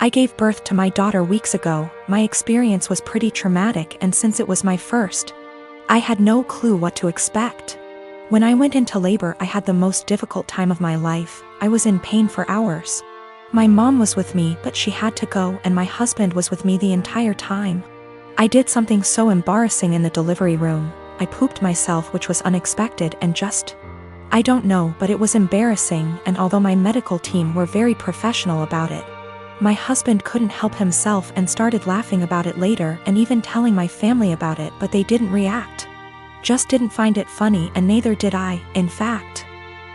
I gave birth to my daughter weeks ago. My experience was pretty traumatic, and since it was my first, I had no clue what to expect. When I went into labor, I had the most difficult time of my life. I was in pain for hours. My mom was with me, but she had to go, and my husband was with me the entire time. I did something so embarrassing in the delivery room. I pooped myself, which was unexpected and I don't know, but it was embarrassing, and although my medical team were very professional about it, my husband couldn't help himself and started laughing about it later and even telling my family about it, but they didn't react. Just didn't find it funny, and neither did I. In fact,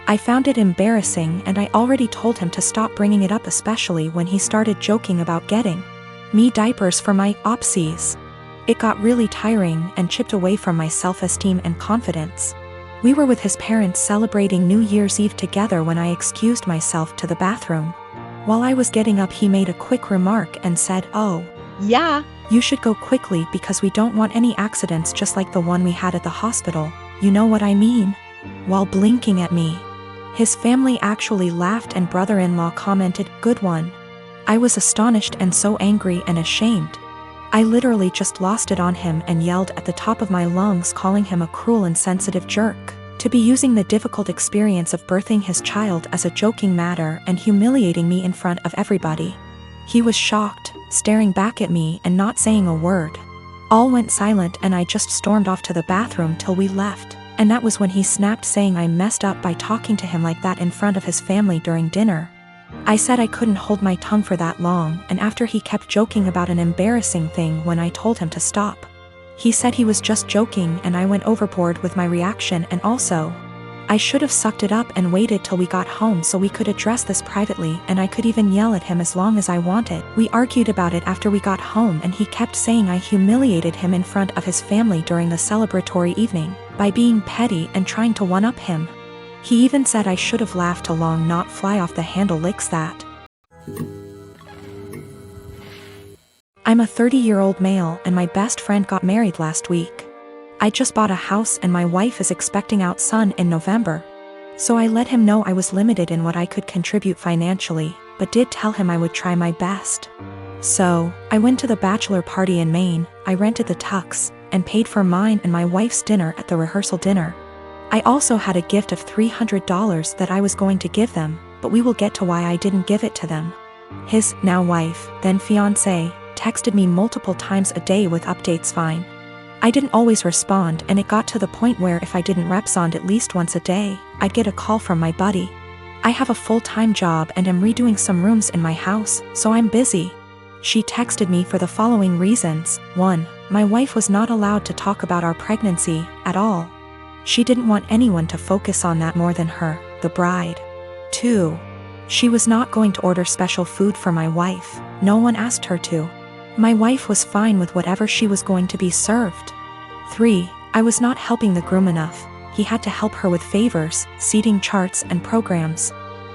I found it embarrassing, and I already told him to stop bringing it up, especially when he started joking about getting me diapers for my opsies. It got really tiring and chipped away from my self-esteem and confidence. We were with his parents celebrating New Year's Eve together when I excused myself to the bathroom. While I was getting up, he made a quick remark and said, "Oh, yeah, you should go quickly because we don't want any accidents just like the one we had at the hospital. You know what I mean?" While blinking at me. His family actually laughed, and brother-in-law commented, "Good one." I was astonished and so angry and ashamed. I literally just lost it on him and yelled at the top of my lungs, calling him a cruel and insensitive jerk, to be using the difficult experience of birthing his child as a joking matter and humiliating me in front of everybody. He was shocked, staring back at me and not saying a word. All went silent, and I just stormed off to the bathroom till we left, and that was when he snapped, saying I messed up by talking to him like that in front of his family during dinner. I said I couldn't hold my tongue for that long, and after he kept joking about an embarrassing thing when I told him to stop. He said he was just joking, and I went overboard with my reaction, and also, I should have sucked it up and waited till we got home so we could address this privately, and I could even yell at him as long as I wanted. We argued about it after we got home, and he kept saying I humiliated him in front of his family during the celebratory evening by being petty and trying to one-up him. He even said I should have laughed along, not fly off the handle licks that. I'm a 30-year-old male, and my best friend got married last week. I just bought a house, and my wife is expecting our son in November. So I let him know I was limited in what I could contribute financially, but did tell him I would try my best. So, I went to the bachelor party in Maine. I rented the tux, and paid for mine and my wife's dinner at the rehearsal dinner. I also had a gift of $300 that I was going to give them, but we will get to why I didn't give it to them. His now wife, then fiancé, texted me multiple times a day with updates. Fine. I didn't always respond, and it got to the point where if I didn't respond at least once a day, I'd get a call from my buddy. I have a full-time job and am redoing some rooms in my house, so I'm busy. She texted me for the following reasons. 1. My wife was not allowed to talk about our pregnancy at all. She didn't want anyone to focus on that more than her, the bride. 2. She was not going to order special food for my wife. No one asked her to. My wife was fine with whatever she was going to be served. 3. I was not helping the groom enough. He had to help her with favors, seating charts and programs.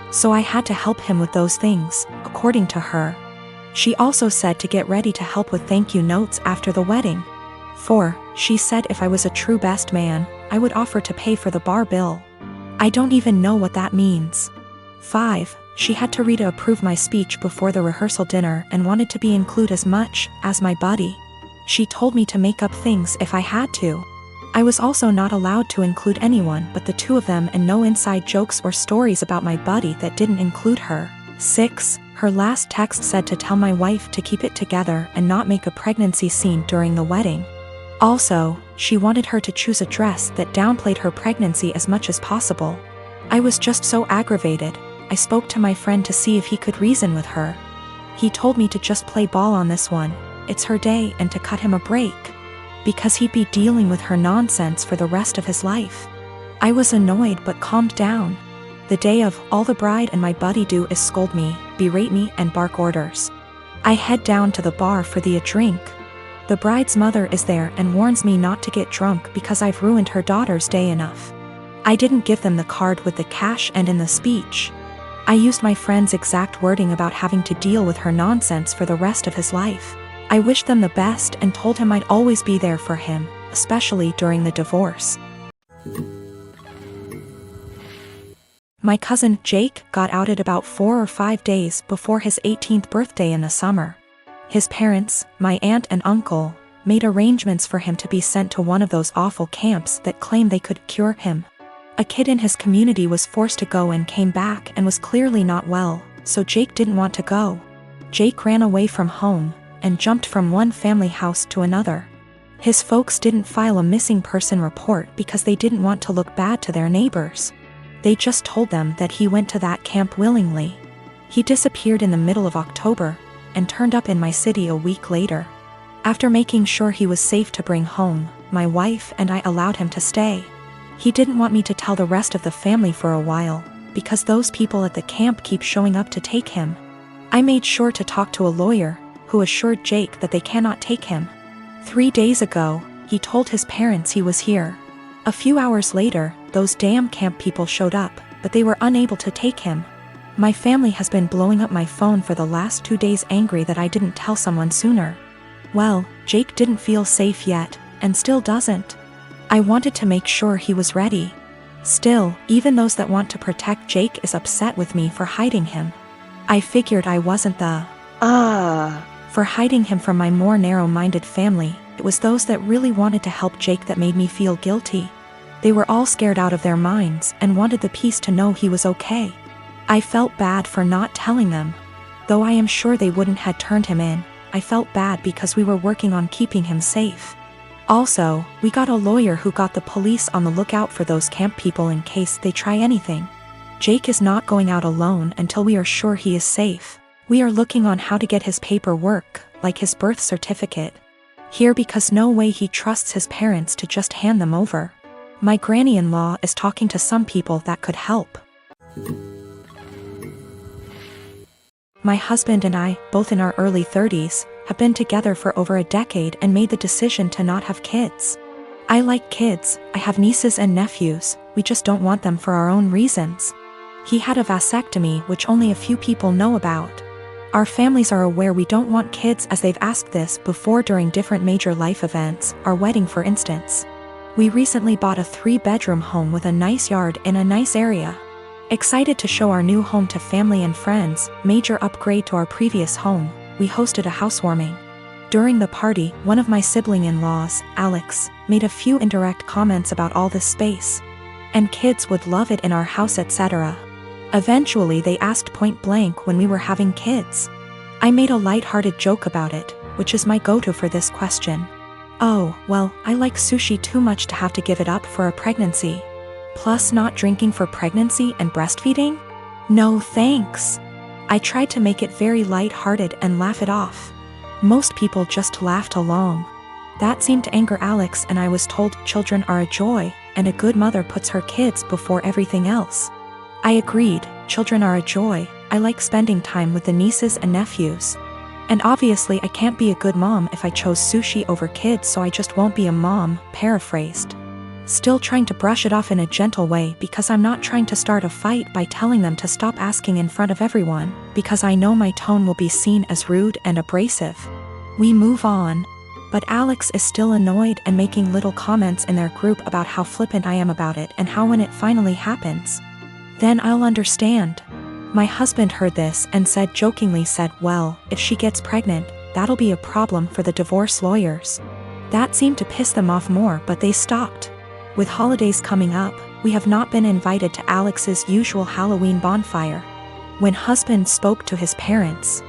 So I had to help him with those things, according to her. She also said to get ready to help with thank you notes after the wedding. 4. She said if I was a true best man, I would offer to pay for the bar bill. I don't even know what that means. 5. She had to read to approve my speech before the rehearsal dinner and wanted to be included as much as my buddy. She told me to make up things if I had to. I was also not allowed to include anyone but the two of them, and no inside jokes or stories about my buddy that didn't include her. 6. Her last text said to tell my wife to keep it together and not make a pregnancy scene during the wedding. Also, she wanted her to choose a dress that downplayed her pregnancy as much as possible. I was just so aggravated. I spoke to my friend to see if he could reason with her. He told me to just play ball on this one. It's her day, and to cut him a break, because he'd be dealing with her nonsense for the rest of his life. I was annoyed but calmed down. The day of, all the bride and my buddy do is scold me, berate me, and bark orders. I head down to the bar for a drink. The bride's mother is there and warns me not to get drunk because I've ruined her daughter's day enough. I didn't give them the card with the cash, and in the speech, I used my friend's exact wording about having to deal with her nonsense for the rest of his life. I wished them the best and told him I'd always be there for him, especially during the divorce. My cousin, Jake, got outed about 4 or 5 days before his 18th birthday in the summer. His parents, my aunt and uncle, made arrangements for him to be sent to one of those awful camps that claimed they could cure him. A kid in his community was forced to go and came back and was clearly not well, so Jake didn't want to go. Jake ran away from home and jumped from one family house to another. His folks didn't file a missing person report because they didn't want to look bad to their neighbors. They just told them that he went to that camp willingly. He disappeared in the middle of October and turned up in my city a week later. After making sure he was safe to bring home, my wife and I allowed him to stay. He didn't want me to tell the rest of the family for a while, because those people at the camp keep showing up to take him. I made sure to talk to a lawyer, who assured Jake that they cannot take him. 3 days ago, he told his parents he was here. A few hours later, those damn camp people showed up, but they were unable to take him. My family has been blowing up my phone for the last 2 days, angry that I didn't tell someone sooner. Well, Jake didn't feel safe yet, and still doesn't. I wanted to make sure he was ready. Still, even those that want to protect Jake is upset with me for hiding him. I figured I wasn't for hiding him from my more narrow-minded family. It was those that really wanted to help Jake that made me feel guilty. They were all scared out of their minds and wanted the peace to know he was okay. I felt bad for not telling them. Though I am sure they wouldn't had turned him in, I felt bad because we were working on keeping him safe. Also, we got a lawyer who got the police on the lookout for those camp people in case they try anything. Jake is not going out alone until we are sure he is safe. We are looking on how to get his paperwork, like his birth certificate, here because no way he trusts his parents to just hand them over. My granny-in-law is talking to some people that could help. My husband and I, both in our early 30s, have been together for over a decade and made the decision to not have kids. I like kids, I have nieces and nephews, we just don't want them for our own reasons. He had a vasectomy, which only a few people know about. Our families are aware we don't want kids, as they've asked this before during different major life events, our wedding for instance. We recently bought a 3-bedroom home with a nice yard in a nice area. Excited to show our new home to family and friends, major upgrade to our previous home, we hosted a housewarming. During the party, one of my sibling-in-laws, Alex, made a few indirect comments about all this space. And kids would love it in our house, etc. Eventually they asked point blank when we were having kids. I made a light-hearted joke about it, which is my go-to for this question. Oh, well, I like sushi too much to have to give it up for a pregnancy. Plus not drinking for pregnancy and breastfeeding? No thanks. I tried to make it very light-hearted and laugh it off. Most people just laughed along. That seemed to anger Alex, and I was told children are a joy, and a good mother puts her kids before everything else. I agreed, children are a joy, I like spending time with the nieces and nephews. And obviously I can't be a good mom if I chose sushi over kids, so I just won't be a mom, paraphrased. Still trying to brush it off in a gentle way because I'm not trying to start a fight by telling them to stop asking in front of everyone, because I know my tone will be seen as rude and abrasive. We move on. But Alex is still annoyed and making little comments in their group about how flippant I am about it and how when it finally happens, then I'll understand. My husband heard this and jokingly said, well, if she gets pregnant, that'll be a problem for the divorce lawyers. That seemed to piss them off more, but they stopped. With holidays coming up, we have not been invited to Alex's usual Halloween bonfire. When husband spoke to his parents,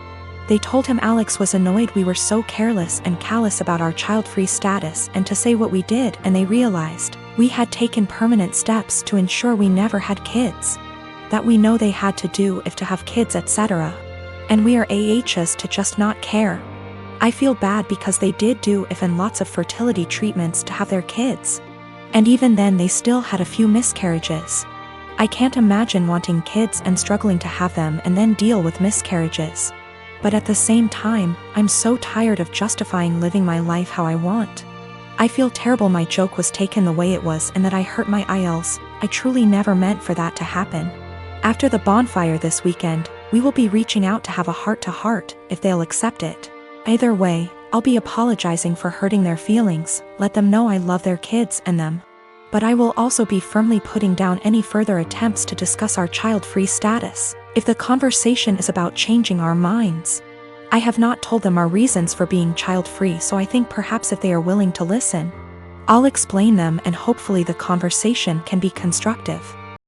they told him Alex was annoyed we were so careless and callous about our child-free status and to say what we did, and they realized we had taken permanent steps to ensure we never had kids. That we know they had to do if to have kids, etc. And we are AHs to just not care. I feel bad because they did do if and lots of fertility treatments to have their kids. And even then they still had a few miscarriages. I can't imagine wanting kids and struggling to have them and then deal with miscarriages. But at the same time, I'm so tired of justifying living my life how I want. I feel terrible my joke was taken the way it was and that I hurt my IELTS. I truly never meant for that to happen. After the bonfire this weekend, we will be reaching out to have a heart-to-heart, if they'll accept it. Either way, I'll be apologizing for hurting their feelings, let them know I love their kids and them. But I will also be firmly putting down any further attempts to discuss our child-free status, if the conversation is about changing our minds. I have not told them our reasons for being child-free, so I think perhaps if they are willing to listen, I'll explain them and hopefully the conversation can be constructive.